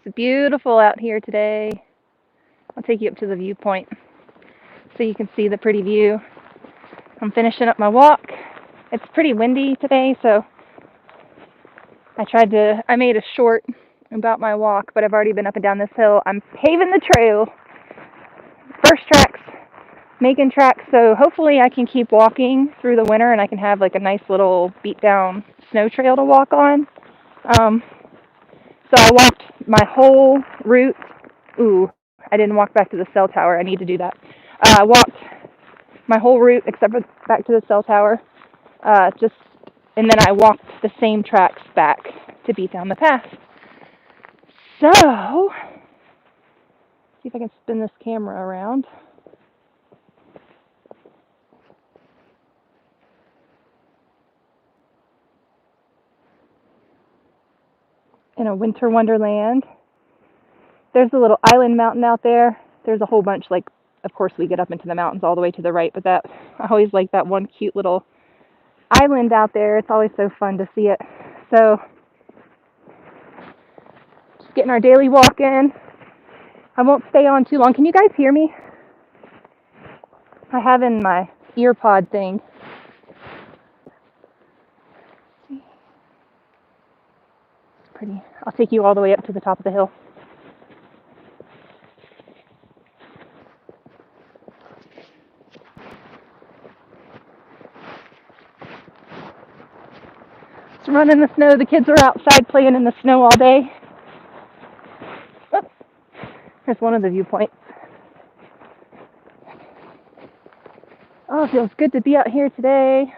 It's beautiful out here today. I'll take you up to the viewpoint so you can see the pretty view. I'm finishing up my walk. It's pretty windy today, so I made a short about my walk, but I've already been up and down this hill. I'm paving the trail. First tracks, making tracks, so hopefully I can keep walking through the winter and I can have like a nice little beat down snow trail to walk on. So I walked my whole route. Ooh, I didn't walk back to the cell tower. I need to do that. I walked my whole route except for back to the cell tower. And then I walked the same tracks back to beat down the path. So, see if I can spin this camera around. In a winter wonderland. There's a little island mountain out there. There's a whole bunch, like, of course we get up into the mountains all the way to the right, but I always like that one cute little island out there. It's always so fun to see it. So, just getting our daily walk in. I won't stay on too long. Can you guys hear me? I have in my ear pod thing. It's pretty. I'll take you all the way up to the top of the hill. It's running in the snow. The kids are outside playing in the snow all day. Oh, here's one of the viewpoints. Oh, it feels good to be out here today.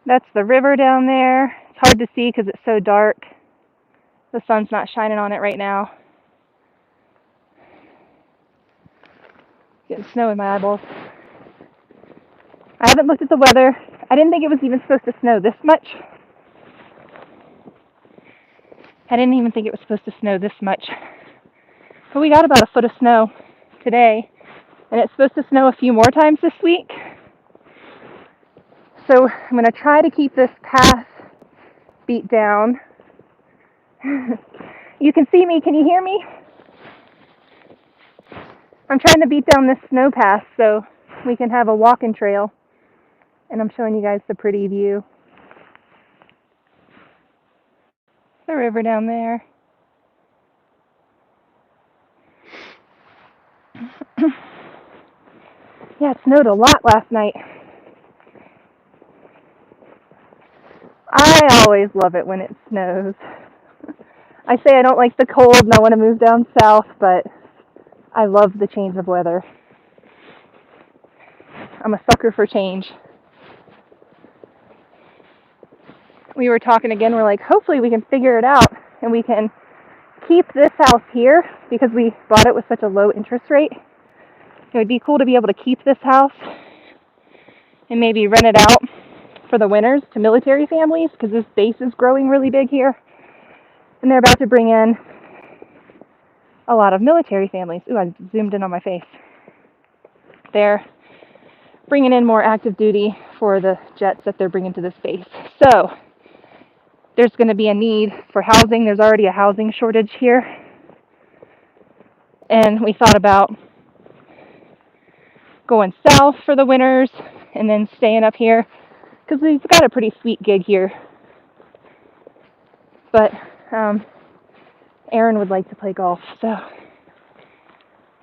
That's the river down there. It's hard to see because it's so dark. The sun's not shining on it right now. Getting snow in my eyeballs. I haven't looked at the weather. I didn't think it was even supposed to snow this much. I didn't even think it was supposed to snow this much. But we got about a foot of snow today. And it's supposed to snow a few more times this week. So I'm going to try to keep this path beat down. You can see me. Can you hear me? I'm trying to beat down this snow path so we can have a walking trail. And I'm showing you guys the pretty view. The river down there. Yeah, it snowed a lot last night. I always love it when it snows. I say I don't like the cold and I want to move down south, but I love the change of weather. I'm a sucker for change. We were talking again, we're like, hopefully we can figure it out and we can keep this house here because we bought it with such a low interest rate. It would be cool to be able to keep this house and maybe rent it out for the winters to military families because this base is growing really big here. And they're about to bring in a lot of military families. Ooh, I zoomed in on my face. They're bringing in more active duty for the jets that they're bringing to this base. So there's going to be a need for housing. There's already a housing shortage here. And we thought about going south for the winters and then staying up here because we've got a pretty sweet gig here. But Aaron would like to play golf. So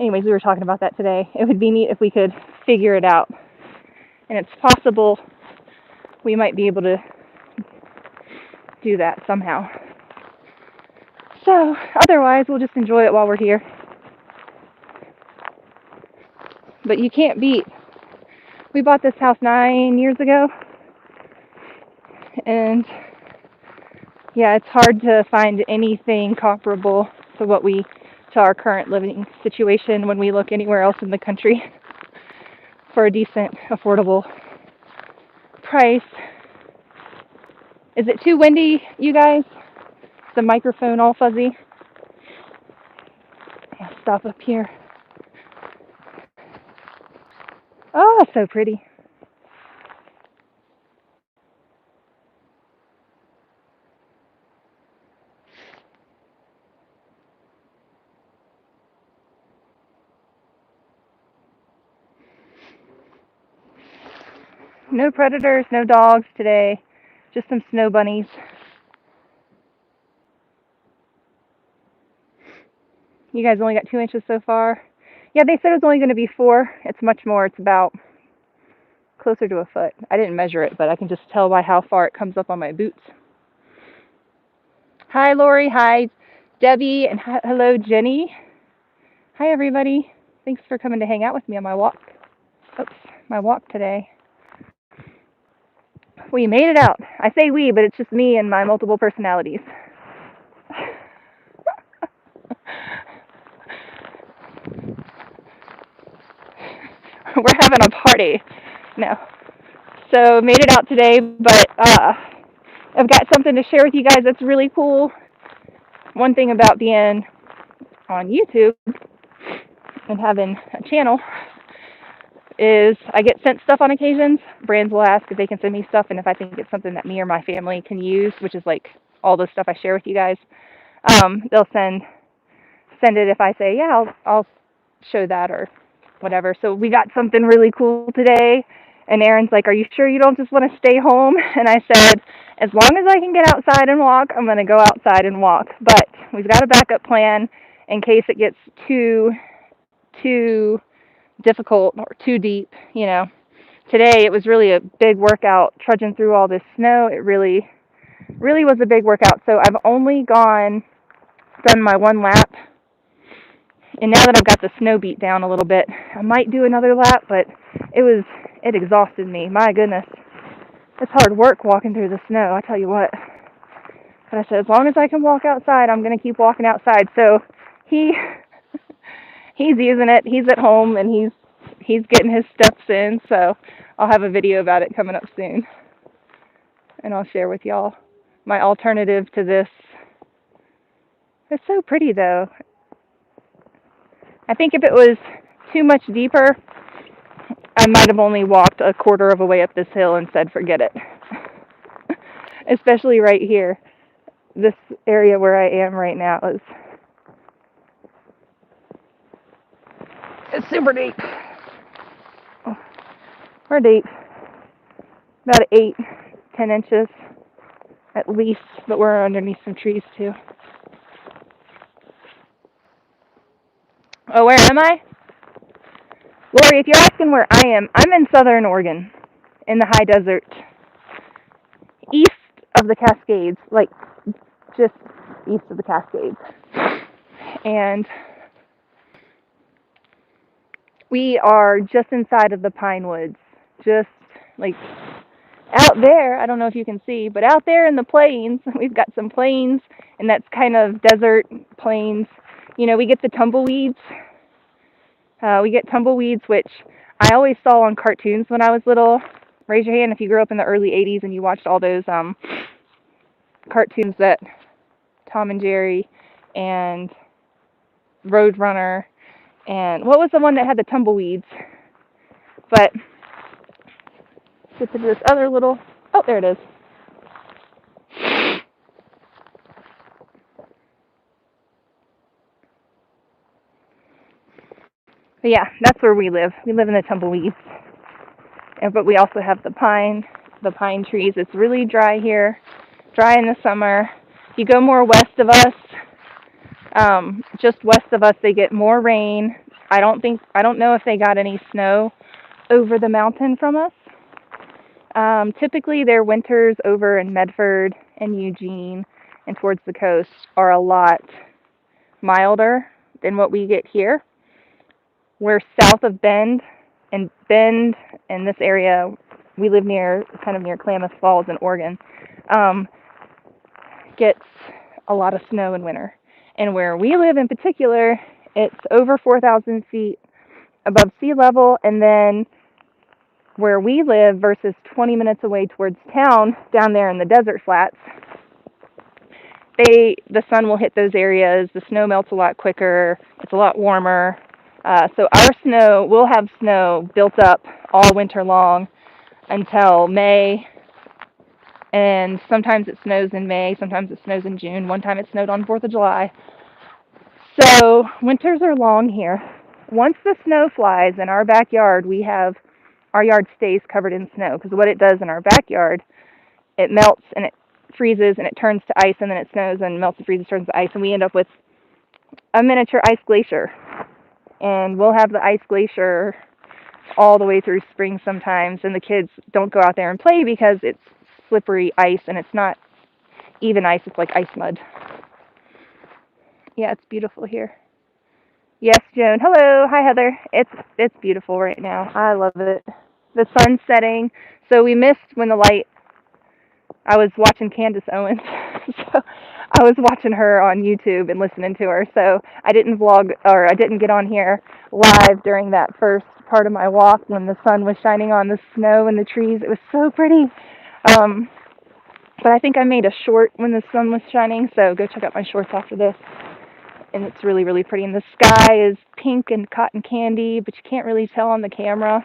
anyways, we were talking about that today. It would be neat if we could figure it out. And it's possible we might be able to do that somehow. So otherwise, we'll just enjoy it while we're here. But you can't beat. We bought this house 9 years ago. And yeah, it's hard to find anything comparable to our current living situation when we look anywhere else in the country for a decent, affordable price. Is it too windy, you guys? Is the microphone all fuzzy? Yeah, stop up here. Oh, so pretty. No predators, no dogs today. Just some snow bunnies. You guys only got 2 inches so far. Yeah, they said it was only going to be 4. It's much more. It's about closer to a foot. I didn't measure it, but I can just tell by how far it comes up on my boots. Hi, Lori. Hi, Debbie. And hello, Jenny. Hi, everybody. Thanks for coming to hang out with me on my walk. Oops, my walk today. We made it out. I say we, but it's just me and my multiple personalities. We're having a party. No. So made it out today, but I've got something to share with you guys that's really cool. One thing about being on YouTube and having a channel is I get sent stuff on occasions. Brands will ask if they can send me stuff, and if I think it's something that me or my family can use, which is like all the stuff I share with you guys, they'll send it if I say, yeah, I'll show that or whatever. So we got something really cool today, and Aaron's like, are you sure you don't just want to stay home? And I said, as long as I can get outside and walk, I'm going to go outside and walk. But we've got a backup plan in case it gets too difficult or too deep, you know. Today it was really a big workout trudging through all this snow. It really was a big workout. So I've only done my 1 lap. And now that I've got the snow beat down a little bit, I might do another lap, but it exhausted me. My goodness. It's hard work walking through the snow, I tell you what. But I said, as long as I can walk outside, I'm going to keep walking outside. So he's using it. He's at home, and he's getting his steps in. So I'll have a video about it coming up soon. And I'll share with y'all my alternative to this. It's so pretty, though. I think if it was too much deeper, I might have only walked a quarter of a way up this hill and said, forget it. Especially right here. This area where I am right now it's super deep. We're deep. About 8-10 inches at least, but we're underneath some trees too. Oh, where am I? Lori, if you're asking where I am, I'm in southern Oregon, in the high desert, east of the Cascades, like just east of the Cascades. And we are just inside of the pine woods, just like out there. I don't know if you can see, but out there in the plains, we've got some plains, and that's kind of desert plains. You know, we get the tumbleweeds. Which I always saw on cartoons when I was little. Raise your hand if you grew up in the early 80s and you watched all those cartoons that Tom and Jerry and Roadrunner, and what was the one that had the tumbleweeds? But get to this other little, oh, there it is. But yeah, that's where we live. We live in the tumbleweeds. But we also have the pine trees. It's really dry here, dry in the summer. If you go more west of us, just west of us, they get more rain. I don't know if they got any snow over the mountain from us. Typically, their winters over in Medford and Eugene and towards the coast are a lot milder than what we get here. We're south of Bend, and Bend in this area, we live kind of near Klamath Falls in Oregon, gets a lot of snow in winter. And where we live in particular, it's over 4,000 feet above sea level, and then where we live versus 20 minutes away towards town, down there in the desert flats, the sun will hit those areas, the snow melts a lot quicker, it's a lot warmer. So we'll have snow built up all winter long until May, and sometimes it snows in May, sometimes it snows in June. One time it snowed on 4th of July. So winters are long here. Once the snow flies in our backyard, we have our yard stays covered in snow, because what it does in our backyard, it melts and it freezes and it turns to ice, and then it snows and melts and freezes, turns to ice, and we end up with a miniature ice glacier. And we'll have the ice glacier all the way through spring sometimes, and the kids don't go out there and play because it's slippery ice, and it's not even ice, it's like ice mud. Yeah, it's beautiful here. Yes, Joan. Hello. Hi, Heather. It's beautiful right now. I love it. The sun's setting. So we missed when the light. I was watching Candace Owens. So I was watching her on YouTube and listening to her. So I didn't vlog, or I didn't get on here live during that first part of my walk when the sun was shining on the snow and the trees. It was so pretty. But I think I made a short when the sun was shining. So go check out my shorts after this. And it's really, really pretty. And the sky is pink and cotton candy, but you can't really tell on the camera.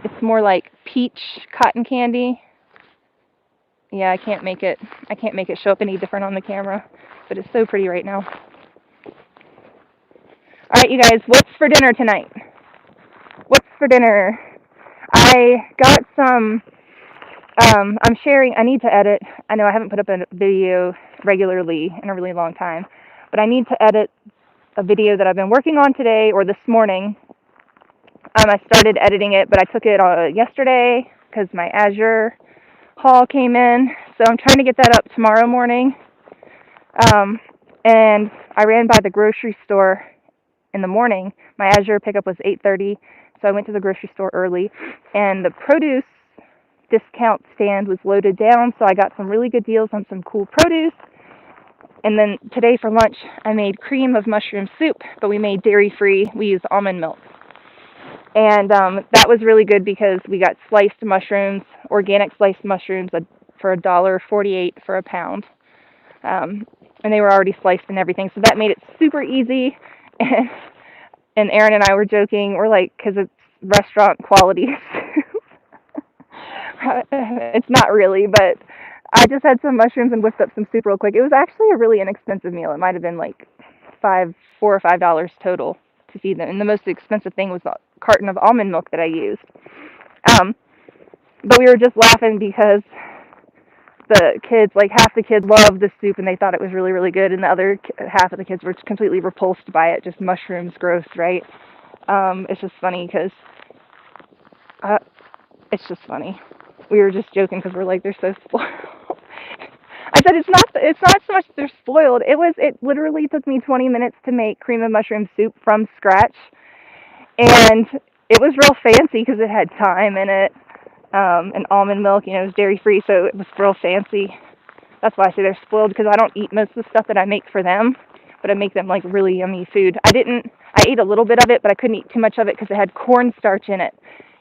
It's more like peach cotton candy. Yeah, I can't make it show up any different on the camera, but it's so pretty right now. All right, you guys, what's for dinner tonight? What's for dinner? I got some, I'm sharing, I need to edit. I know I haven't put up a video regularly in a really long time, but I need to edit a video that I've been working on today or this morning. I started editing it, but I took it yesterday because my Azure haul came in. So I'm trying to get that up tomorrow morning. And I ran by the grocery store in the morning. My Azure pickup was 8:30, so I went to the grocery store early. And the produce discount stand was loaded down, so I got some really good deals on some cool produce. And then today for lunch, I made cream of mushroom soup, but we made dairy-free. We used almond milk. And that was really good because we got sliced mushrooms, organic sliced mushrooms for $1.48 for a pound. And they were already sliced and everything, so that made it super easy. And Aaron and I were joking, we're like, because it's restaurant quality. It's not really, but I just had some mushrooms and whipped up some soup real quick. It was actually a really inexpensive meal. It might have been like $4 or $5 total to feed them. And the most expensive thing was a carton of almond milk that I used. But we were just laughing because the kids, like half the kids loved the soup and they thought it was really, really good, and the other half of the kids were completely repulsed by it. Just mushrooms, gross, right? It's just funny because it's just funny. We were just joking because we're like, they're so spoiled. I said it's not so much that they're spoiled. It literally took me 20 minutes to make cream of mushroom soup from scratch, and it was real fancy because it had thyme in it, and almond milk. You know, it was dairy free, so it was real fancy. That's why I say they're spoiled, because I don't eat most of the stuff that I make for them, but I make them like really yummy food. I ate a little bit of it, but I couldn't eat too much of it because it had cornstarch in it,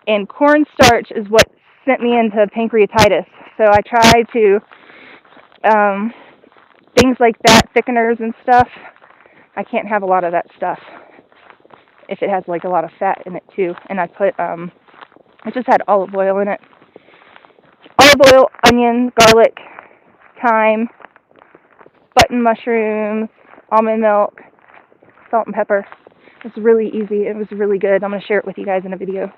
and cornstarch is what sent me into pancreatitis. So I try to things like that, thickeners and stuff. I can't have a lot of that stuff if it has like a lot of fat in it too. And I just had olive oil in it. Olive oil, onion, garlic, thyme, button mushrooms, almond milk, salt and pepper. It's really easy. It was really good. I'm going to share it with you guys in a video.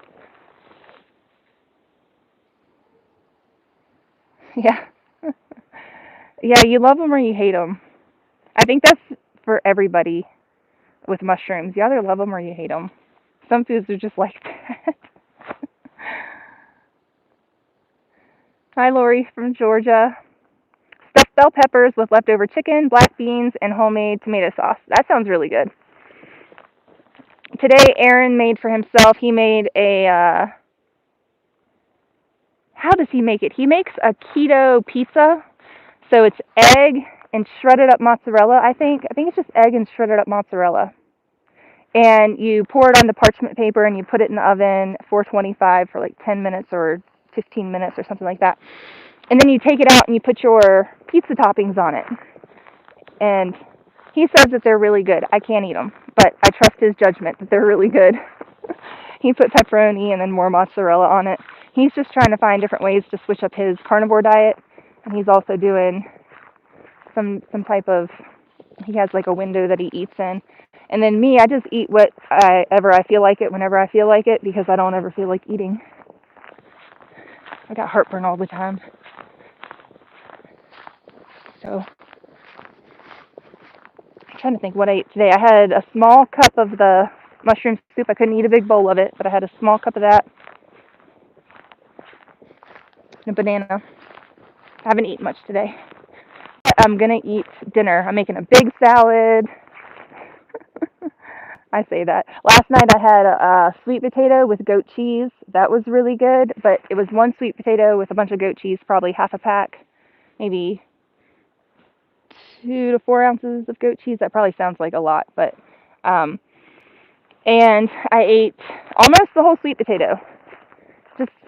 Yeah. Yeah, you love them or you hate them. I think that's for everybody with mushrooms. You either love them or you hate them. Some foods are just like that. Hi, Lori from Georgia. Stuffed bell peppers with leftover chicken, black beans, and homemade tomato sauce. That sounds really good. Today, Aaron made for himself, he made a, how does he make it? He makes a keto pizza. So it's egg and shredded up mozzarella, I think. I think it's just egg and shredded up mozzarella. And you pour it on the parchment paper and you put it in the oven, 425 for like 10 minutes or 15 minutes or something like that. And then you take it out and you put your pizza toppings on it. And he says that they're really good. I can't eat them, but I trust his judgment that they're really good. He put pepperoni and then more mozzarella on it. He's just trying to find different ways to switch up his carnivore diet. And he's also doing some type of, he has like a window that he eats in. And then me, I just eat whatever I feel like it whenever I feel like it because I don't ever feel like eating. I got heartburn all the time. So I'm trying to think what I ate today. I had a small cup of the mushroom soup. I couldn't eat a big bowl of it, but I had a small cup of that and a banana. I haven't eaten much today. I'm going to eat dinner. I'm making a big salad. I say that. Last night I had a sweet potato with goat cheese. That was really good, but it was one sweet potato with a bunch of goat cheese, probably half a pack, maybe 2 to 4 ounces of goat cheese. That probably sounds like a lot, but and I ate almost the whole sweet potato.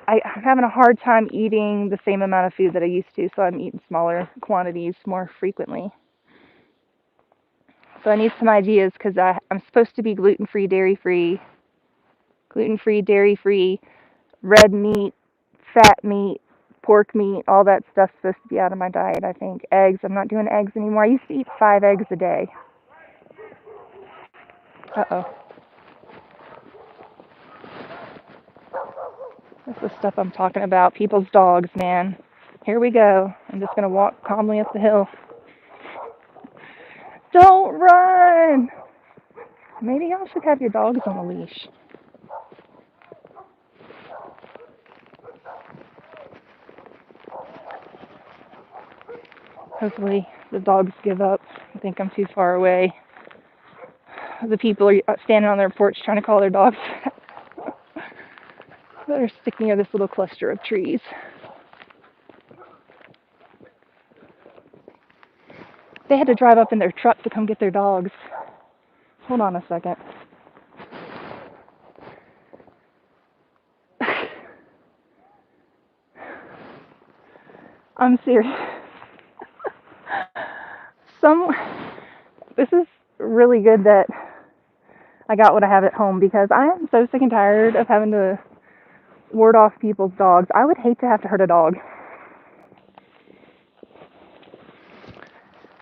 I'm having a hard time eating the same amount of food that I used to, so I'm eating smaller quantities more frequently. So I need some ideas because I'm supposed to be gluten-free, dairy-free, red meat, fat meat, pork meat, all that stuff's supposed to be out of my diet, I think. Eggs, I'm not doing eggs anymore. I used to eat 5 eggs a day. Uh-oh. That's the stuff I'm talking about. People's dogs, man. Here we go. I'm just going to walk calmly up the hill. Don't run! Maybe y'all should have your dogs on a leash. Hopefully the dogs give up. I think I'm too far away. The people are standing on their porch trying to call their dogs. They're sticking near this little cluster of trees. They had to drive up in their truck to come get their dogs. Hold on a second. I'm serious. This is really good that I got what I have at home because I am so sick and tired of having to ward off people's dogs. I would hate to have to hurt a dog.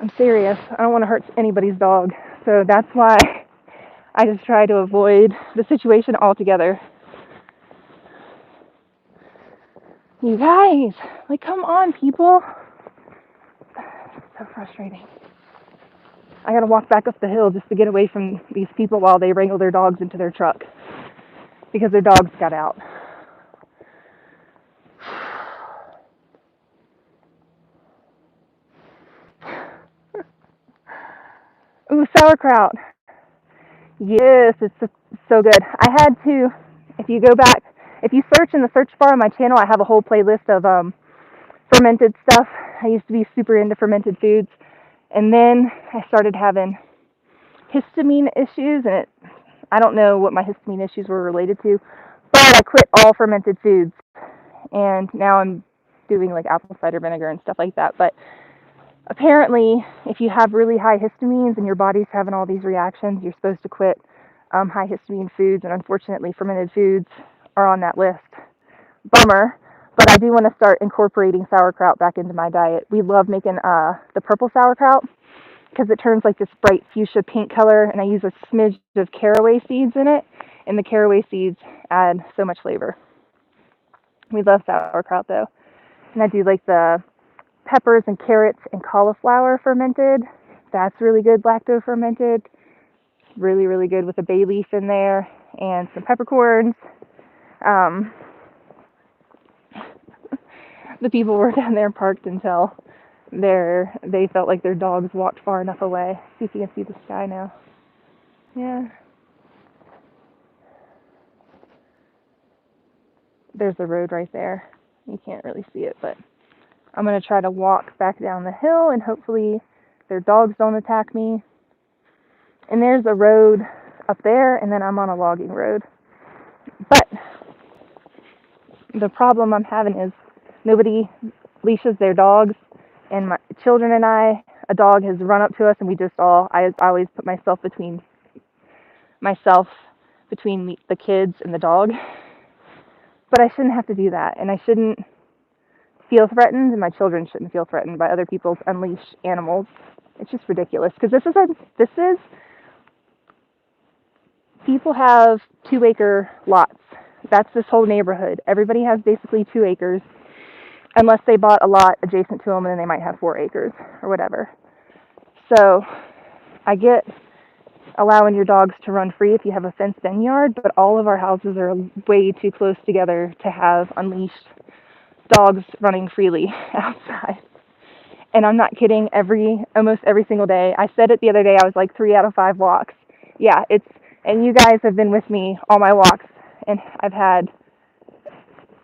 I'm serious. I don't want to hurt anybody's dog. So that's why I just try to avoid the situation altogether. You guys, like, come on, people. It's so frustrating. I gotta walk back up the hill just to get away from these people while they wrangle their dogs into their truck because their dogs got out. Ooh, sauerkraut. Yes, it's so good. I had to, if you go back, if you search in the search bar on my channel, I have a whole playlist of fermented stuff. I used to be super into fermented foods. And then I started having histamine issues, and I don't know what my histamine issues were related to, but I quit all fermented foods. And now I'm doing like apple cider vinegar and stuff like that. But apparently, if you have really high histamines and your body's having all these reactions, you're supposed to quit high histamine foods. And unfortunately, fermented foods are on that list. Bummer. But I do want to start incorporating sauerkraut back into my diet. We love making the purple sauerkraut because it turns like this bright fuchsia pink color, and I use a smidge of caraway seeds in it, and the caraway seeds add so much flavor. We love sauerkraut though. And I do like the peppers and carrots and cauliflower fermented. That's really good, lacto fermented. Really, really good with a bay leaf in there and some peppercorns. The people were down there parked until they felt like their dogs walked far enough away. See if you can see the sky now. Yeah. There's the road right there. You can't really see it, but I'm going to try to walk back down the hill and hopefully their dogs don't attack me. And there's a road up there, and then I'm on a logging road. But the problem I'm having is nobody leashes their dogs, and my children and a dog has run up to us, and I always put myself between the kids and the dog. But I shouldn't have to do that, and I shouldn't feel threatened, and my children shouldn't feel threatened by other people's unleashed animals. It's just ridiculous, because this is people have 2-acre lots. That's this whole neighborhood. Everybody has basically 2 acres, unless they bought a lot adjacent to them and then they might have 4 acres or whatever. So I get allowing your dogs to run free if you have a fenced-in yard, but all of our houses are way too close together to have unleashed dogs running freely outside. And I'm not kidding, almost every single day. I said it the other day, I was like 3 out of 5 walks. Yeah, and you guys have been with me all my walks, and I've had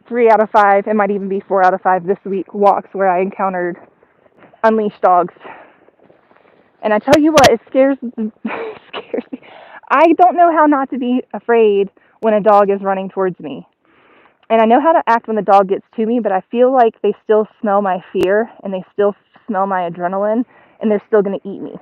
3 out of 5, it might even be 4 out of 5 this week, walks where I encountered unleashed dogs. And I tell you what, it scares me. I don't know how not to be afraid when a dog is running towards me. And I know how to act when the dog gets to me, but I feel like they still smell my fear and they still smell my adrenaline and they're still going to eat me.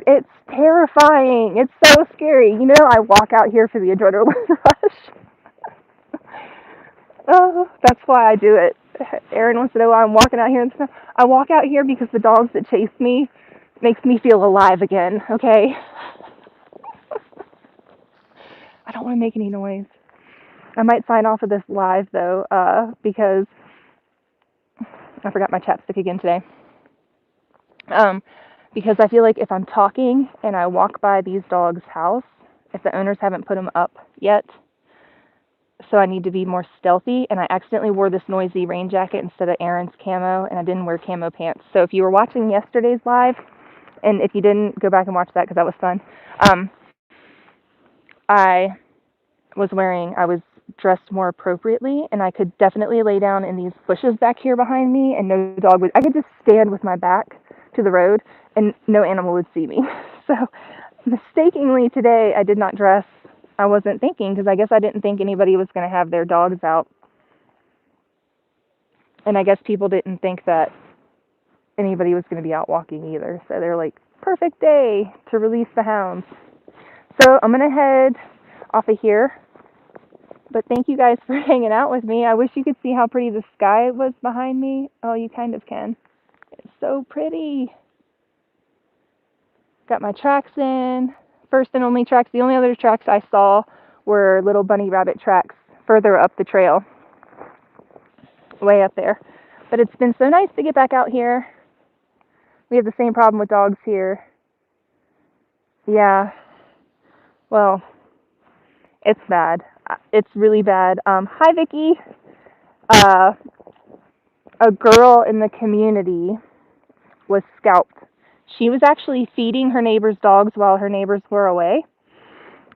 It's terrifying. It's so scary. You know, I walk out here for the adrenaline rush. Oh, that's why I do it. Aaron wants to know why I'm walking out here and stuff. I walk out here because the dogs that chase me makes me feel alive again, okay? I don't want to make any noise. I might sign off of this live though, because I forgot my chapstick again today. Because I feel like if I'm talking and I walk by these dogs' house, if the owners haven't put them up yet, so I need to be more stealthy, and I accidentally wore this noisy rain jacket instead of Aaron's camo, and I didn't wear camo pants. So if you were watching yesterday's live, and if you didn't, go back and watch that because that was fun. I was dressed more appropriately, and I could definitely lay down in these bushes back here behind me, and no dog would. I could just stand with my back to the road, and no animal would see me. So, mistakenly today, I did not dress. I wasn't thinking, because I guess I didn't think anybody was going to have their dogs out. And I guess people didn't think that anybody was going to be out walking either. So they're like, perfect day to release the hounds. So I'm going to head off of here. But thank you guys for hanging out with me. I wish you could see how pretty the sky was behind me. Oh, you kind of can. It's so pretty. Got my tracks in. First and only tracks. The only other tracks I saw were little bunny rabbit tracks further up the trail. Way up there. But it's been so nice to get back out here. We have the same problem with dogs here. Yeah. Well, it's bad. It's really bad. Hi, Vicki. A girl in the community was scalped. She was actually feeding her neighbor's dogs while her neighbors were away.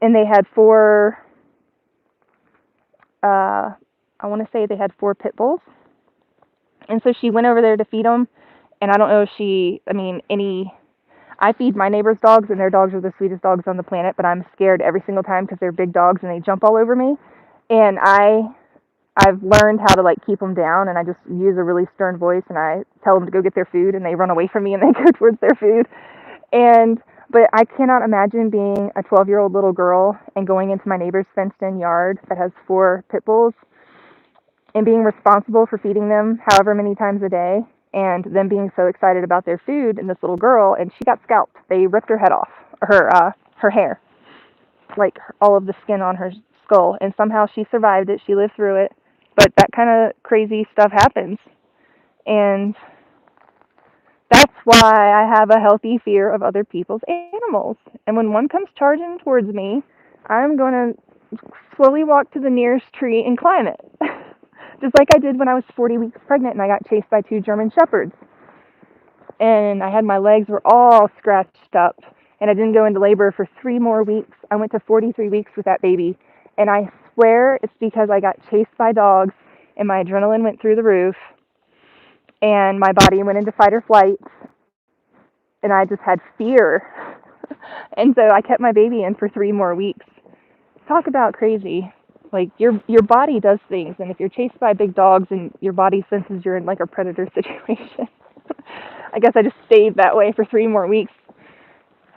And they had 4, I want to say they had 4 pit bulls. And so she went over there to feed them. And I don't know if I feed my neighbor's dogs, and their dogs are the sweetest dogs on the planet, but I'm scared every single time because they're big dogs and they jump all over me. And I've learned how to like keep them down, and I just use a really stern voice, and I tell them to go get their food, and they run away from me and they go towards their food. But I cannot imagine being a 12-year-old little girl and going into my neighbor's fenced-in yard that has 4 pit bulls and being responsible for feeding them however many times a day, and them being so excited about their food, and this little girl, and she got scalped. They ripped her head off, her hair, like all of the skin on her skull, and somehow she survived it. She lived through it, but that kind of crazy stuff happens, and that's why I have a healthy fear of other people's animals. And when one comes charging towards me, I'm going to slowly walk to the nearest tree and climb it. Just like I did when I was 40 weeks pregnant and I got chased by 2 German Shepherds. And my legs were all scratched up. And I didn't go into labor for 3 more weeks. I went to 43 weeks with that baby. And I swear it's because I got chased by dogs and my adrenaline went through the roof. And my body went into fight or flight. And I just had fear. And so I kept my baby in for 3 more weeks. Talk about crazy. Like, your body does things, and if you're chased by big dogs and your body senses you're in like a predator situation, I guess I just stayed that way for 3 more weeks.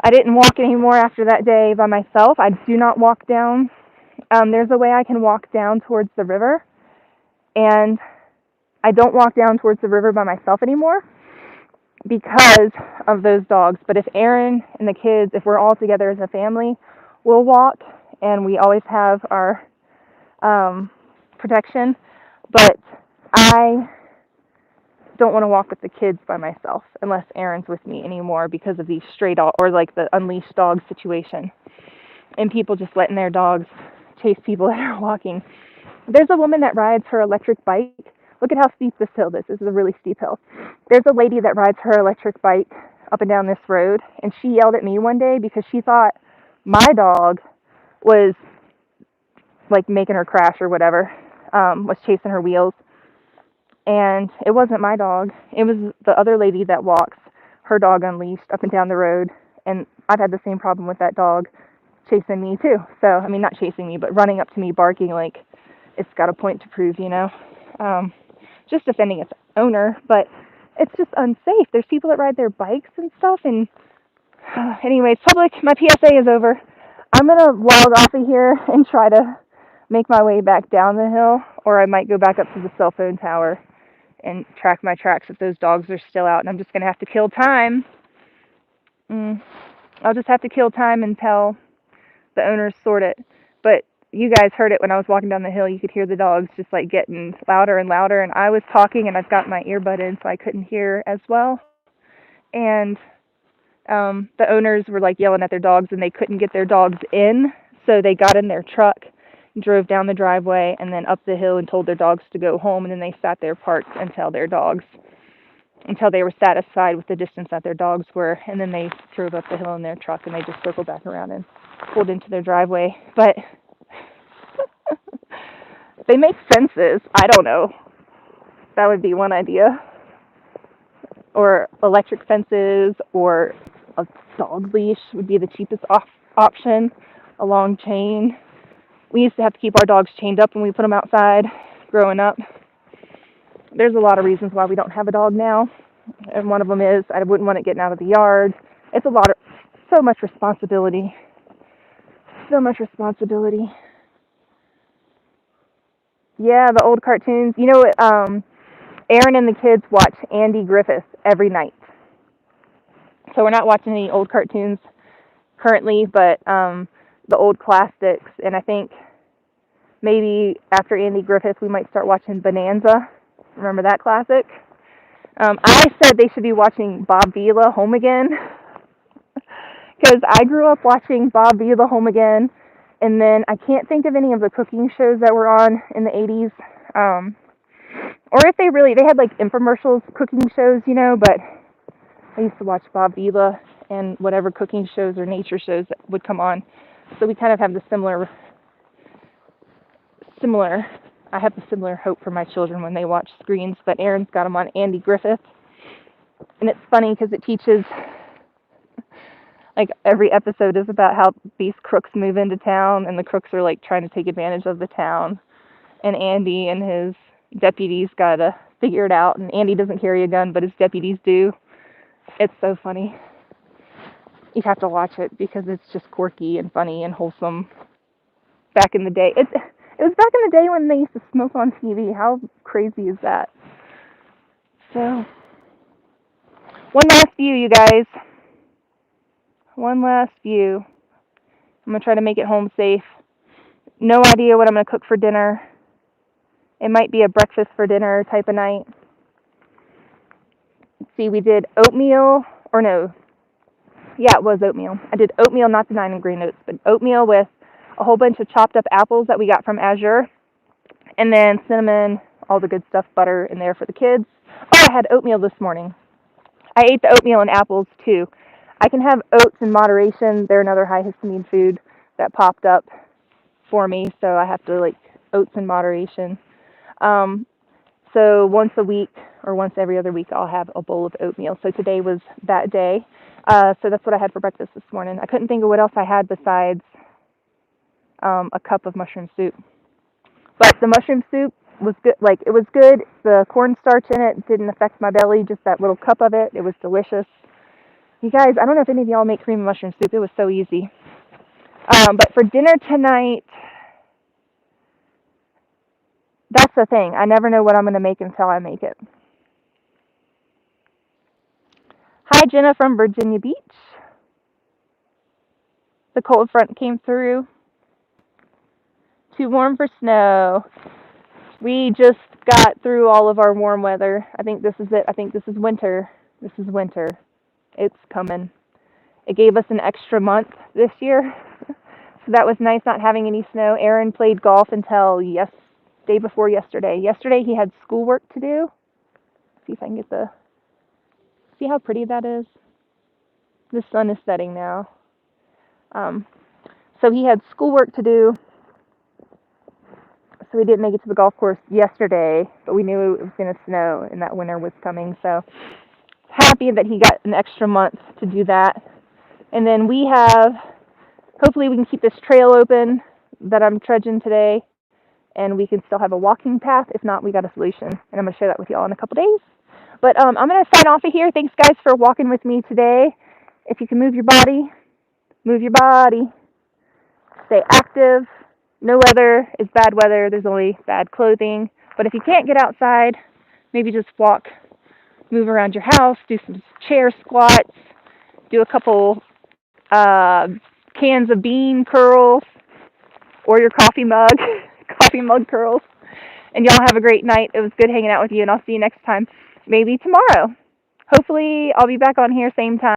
I didn't walk anymore after that day by myself. I do not walk down. There's a way I can walk down towards the river, and I don't walk down towards the river by myself anymore. because of those dogs. But if Aaron and the kids, if we're all together as a family, we'll walk, and we always have our protection. But I don't want to walk with the kids by myself unless Aaron's with me anymore because of these stray dog or like the unleashed dog situation and people just letting their dogs chase people that are walking. There's a woman that rides her electric bike. Look at how steep this hill is. This is a really steep hill. There's a lady that rides her electric bike up and down this road, and she yelled at me one day because she thought my dog was like making her crash or whatever, was chasing her wheels. And it wasn't my dog. It was the other lady that walks her dog unleashed up and down the road. And I've had the same problem with that dog chasing me too. So, I mean, not chasing me, but running up to me, barking like it's got a point to prove, you know. Just defending its owner, but it's just unsafe. There's people that ride their bikes and stuff. And anyways, public, my PSA is over. I'm going to log off of here and try to make my way back down the hill, or I might go back up to the cell phone tower and track my tracks if those dogs are still out. And I'm just going to have to kill time. I'll just have to kill time until the owners sort it. But you guys heard it when I was walking down the hill. You could hear the dogs just like getting louder and louder. And I was talking and I've got my earbud in so I couldn't hear as well. And the owners were like yelling at their dogs and they couldn't get their dogs in. So they got in their truck, drove down the driveway and then up the hill and told their dogs to go home. And then they sat there parked until they were satisfied with the distance that their dogs were. And then they drove up the hill in their truck and they just circled back around and pulled into their driveway. But they make fences. I don't know. That would be one idea. Or electric fences or a dog leash would be the cheapest option. A long chain. We used to have to keep our dogs chained up when we put them outside growing up. There's a lot of reasons why we don't have a dog now. And one of them is I wouldn't want it getting out of the yard. It's so much responsibility. So much responsibility. Yeah, the old cartoons. You know what? Aaron and the kids watch Andy Griffith every night. So we're not watching any old cartoons currently, but the old classics. And I think maybe after Andy Griffith, we might start watching Bonanza. Remember that classic? I said they should be watching Bob Vila Home Again because I grew up watching Bob Vila Home Again, and then I can't think of any of the cooking shows that were on in the 80s. Or if they had like infomercials cooking shows, you know, but I used to watch Bob Vila and whatever cooking shows or nature shows that would come on. So we kind of have the similar I have the similar hope for my children when they watch screens, but Aaron's got them on Andy Griffith. And it's funny because it teaches, like every episode is about how these crooks move into town and the crooks are like trying to take advantage of the town. And Andy and his deputies got to figure it out. And Andy doesn't carry a gun, but his deputies do. It's so funny. You have to watch it because it's just quirky and funny and wholesome. Back in the day. It was back in the day when they used to smoke on TV. How crazy is that? So, one last view, you guys. One last view. I'm going to try to make it home safe. No idea what I'm going to cook for dinner. It might be a breakfast for dinner type of night. Let's see, we did oatmeal, or no. Yeah, it was oatmeal. I did oatmeal, not the 9 grain oats, but oatmeal with a whole bunch of chopped up apples that we got from Azure. And then cinnamon, all the good stuff, butter in there for the kids. Oh, I had oatmeal this morning. I ate the oatmeal and apples too. I can have oats in moderation. They're another high histamine food that popped up for me, so I have to like oats in moderation. So once a week or once every other week, I'll have a bowl of oatmeal. So today was that day. So that's what I had for breakfast this morning. I couldn't think of what else I had besides a cup of mushroom soup. But the mushroom soup was good. Like, it was good. The cornstarch in it didn't affect my belly. Just that little cup of it. It was delicious. You guys, I don't know if any of y'all make cream of mushroom soup. It was so easy. But for dinner tonight, that's the thing. I never know what I'm going to make until I make it. Hi, Jenna from Virginia Beach. The cold front came through. Too warm for snow. We just got through all of our warm weather. I think this is it. I think this is winter. This is winter. It's coming. It gave us an extra month this year. So that was nice not having any snow. Aaron played golf until day before yesterday. Yesterday he had schoolwork to do. See if I can get see how pretty that is? The sun is setting now. So he had schoolwork to do. So we didn't make it to the golf course yesterday, but we knew it was going to snow and that winter was coming. So happy that he got an extra month to do that. And then hopefully we can keep this trail open that I'm trudging today, and we can still have a walking path. If not, we got a solution, and I'm going to share that with y'all in a couple days. But I'm going to sign off of here. Thanks, guys, for walking with me today. If you can move your body, move your body. Stay active. No weather is bad weather. There's only bad clothing. But if you can't get outside, maybe just walk, move around your house, do some chair squats, do a couple cans of bean curls, or your coffee mug, coffee mug curls. And y'all have a great night. It was good hanging out with you, and I'll see you next time, maybe tomorrow. Hopefully, I'll be back on here same time.